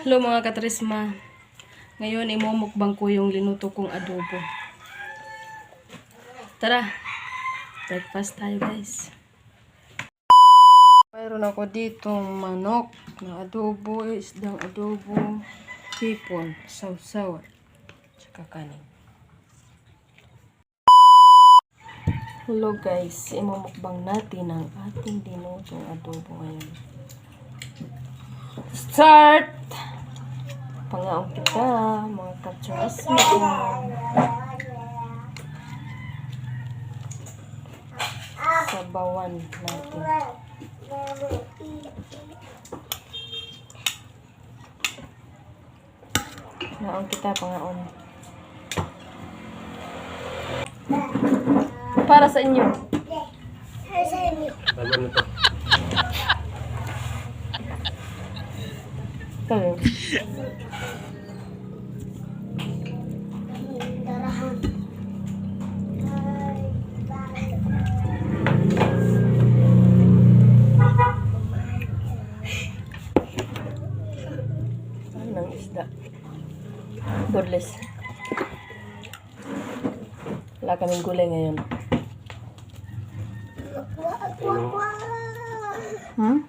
Hello mga katrisma. Ngayon imumukbang ko yung linuto kong adobo. Tara, breakfast tayo guys. Mayroon ako ditong manok na adobo, isdang adobo, hipon, sausaw, tsaka kanin. Hello guys, imumukbang natin ang ating linutong adobo ngayon. Start! Pangaon kita, mga katrasma. Sabawan natin. Pangaon kita, pangaon. Para sa inyo. Para sa inyo. Bago nito. Kayo. Darahan. Ng isda. Borles. Wala kaming gulay ngayon. Hmm?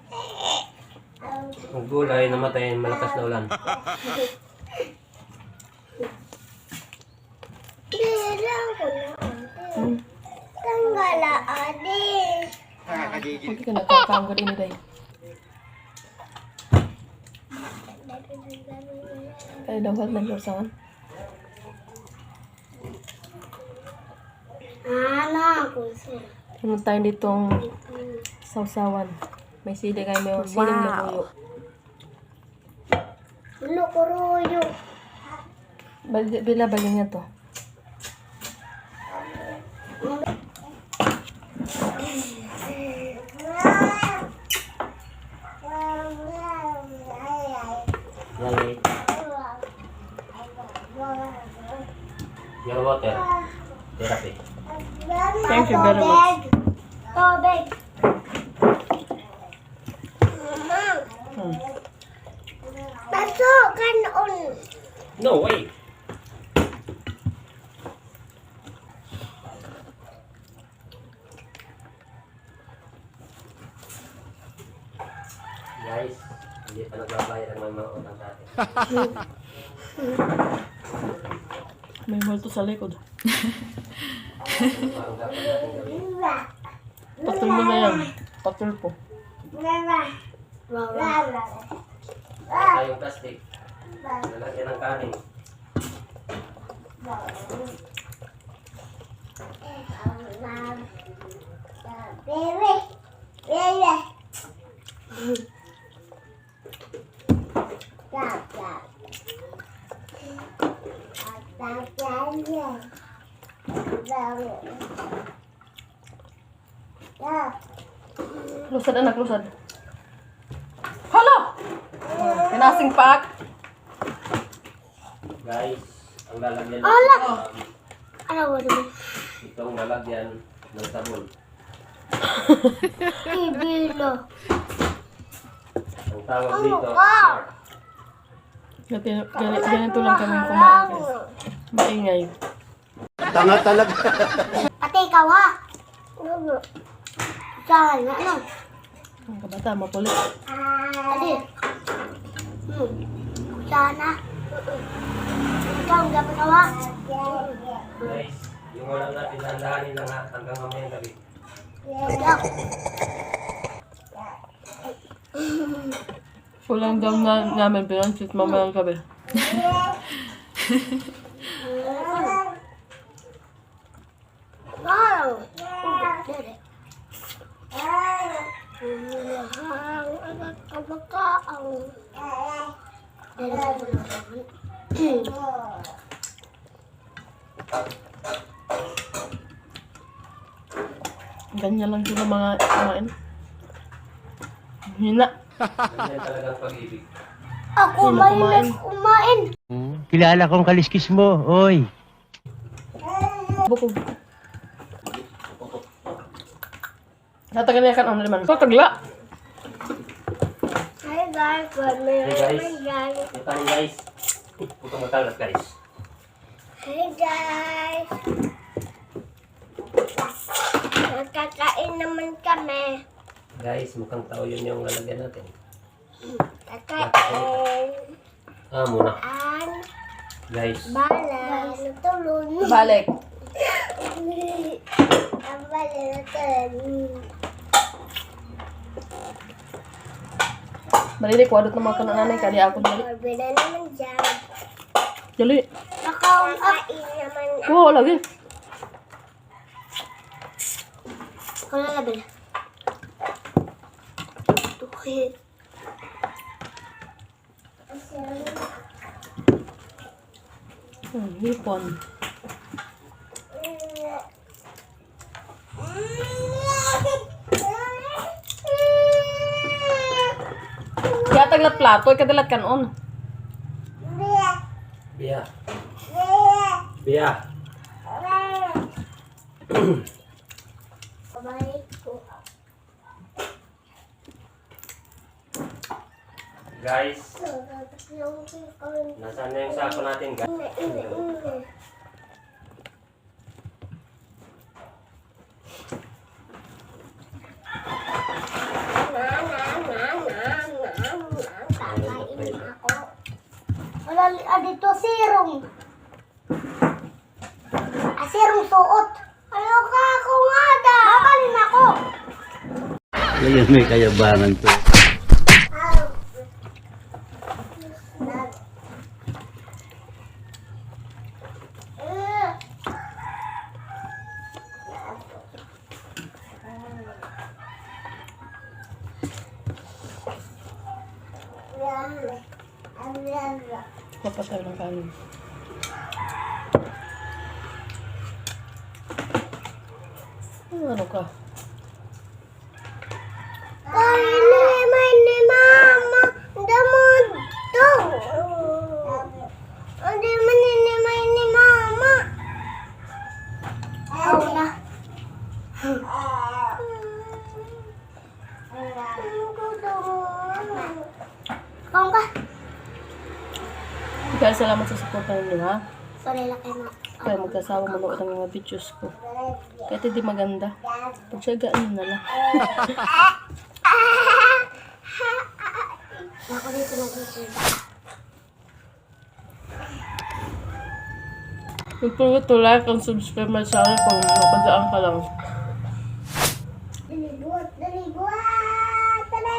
Ang gulay namatay, malakas na ulan. Bilang ko na ate. Tanggala ate. Huwag ka nakakaanggo din nila. Ay, dawal na yung Anak ko siya. ano tayo ditong sausawan. May sili kayo, may siling na kuyo. Lukuruyo. Bila bagay niya to. Yellow. Yellow water. Therapy. Thank you very much. Tobig. Baso kanon. No way! Guys, hindi pa nagbabayad ang mga utang dati. May multo sa likod. Parang dapat natin gawin. Patul mo na yan. Patul po. Tayong plastic. Lalagyan ng kanin. Lusad anak, lusad. Hala! Pinasing pak. Guys, ang lalagyan Ala! ng Ano ba naman? itong lalagyan ng sabon. Ibilo. Ang tawag dito, Wow! Ganito lang kami kumain guys. Maingay. Tanga talaga. Ate, ikaw ha? Saan na ano? Ang kabata, mapulit. Ate. Sana. Ikaw, ang dapat kawa. guys, yung ulam natin dandahanin lang ha, hanggang mamayang gabi. Ikaw. Kulang daw na namin pinansit mamayang gabi. Wow! Dede. Ganyan lang sila mga kumain. Hina. Ganyan talagang pag-ibig. Ako Sino may kumain? kumain. Kilala kong kaliskis mo, oy. Bukog. Natagaliakan ano naman. Tatagla. Hi guys, good Hey guys. morning guys. kanin guys. Putong matalas guys. Hey guys! Magkakain naman kami. Guys, mukhang tao yun yung lalagyan natin. Kakain. Muna. An. Guys. Bala. Natulog. Balik. Ang bala natulog. Balik, wadot na mga kananay. Kali ako dali. Orbe na naman dyan. Dali. Kakain naman. Oo, lagi. Kung lalabil. Tukit. Hipon. Kaya taglat plato, kadalat kanon. Biya. Biya. Guys, nasaan na yung sako natin guys? Wala dito sirong. Sirong suot. Ayaw ka ako nga da. Makalin ako. Ngayon may kayabangan to. Kapatay ng kanin. Ano ka? Naman ni mama. Damod to. Hindi man naman ni mama. Ako na. Kung ka. Kaya salamat sa suporta ninyo ha. Sorry lang kayo na. Kaya magkasawa manood ng mga videos ko. Kahit hindi maganda. Pagsagaan nyo na lang. Ako dito nag-isip. Huwag po like and subscribe my channel kung napadaan ka lang. Dali, buhat! Dali!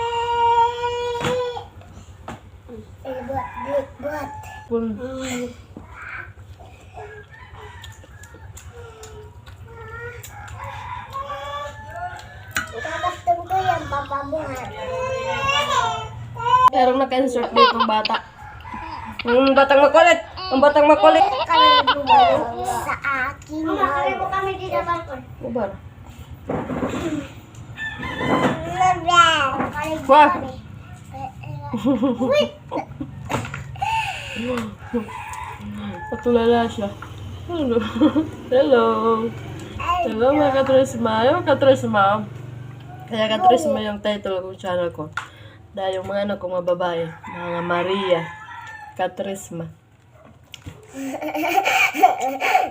Buhat. Kung Kakastom ko yan, papabuhat. merong naka-insert dito ng bata. Batang makulit! Ang batang makulit! Kami bumalik sa akin. Kami po kami dito balkon. Ubar. Wah! Patulala siya. Hello. Hello. Hello mga katrisma. Yung katrisma. Kaya katrisma yung title ng channel ko. Dahil yung mga anak kong mga babae. Mga Maria. Katrisma.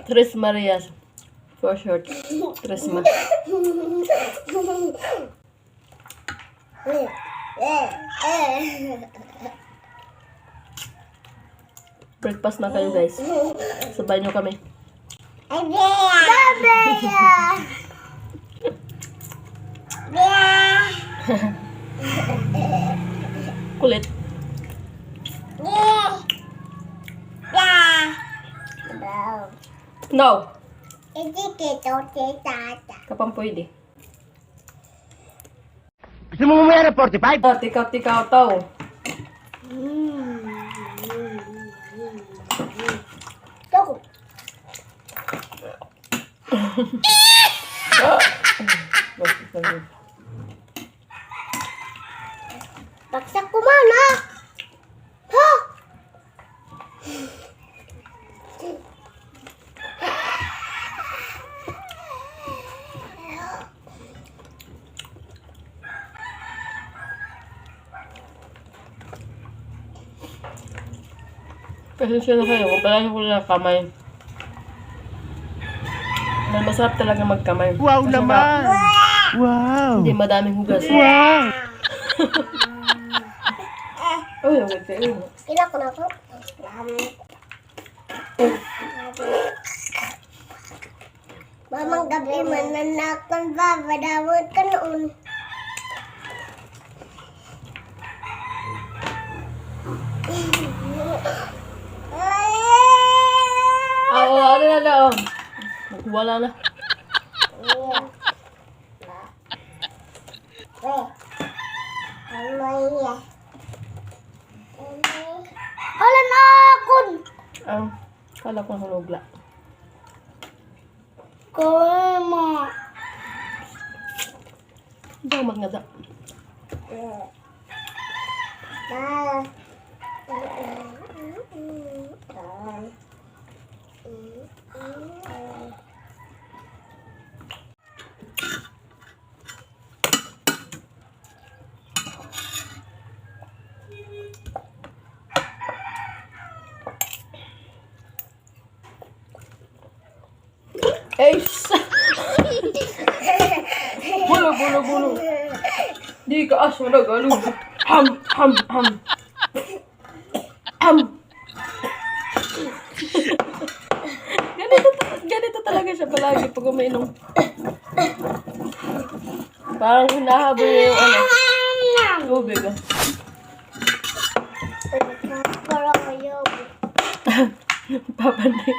Tres Marias. For short. Trisma. Breakfast na kayo guys. Sabay nyo kami. Kulit. No. Kapang pwede. Gusto mo mamaya ng 45? Oh, tikaw-tikaw tao. Baksak ko mana? Ha? Pasensya na kayo kung palagi ko lang kamay. Mas masarap talaga magkamay. Wow Kasi naman! Wow! Hindi madaming hugas. Wow! Uy, okay kayo. Kila ko na po. Mamang gabi mananakon ba? Badawad ka noon. Oo, ano na na, oh. Wala na. Hala na akon! Kala ko hulogla. Kama. Hindi ako magngada. Eh, bulo. Di ka asa nagalog. Ham. Ganito talaga siya palagi pag umiinom. Parang hinahabol niya yung tubig. Parang ayaw. Papanik.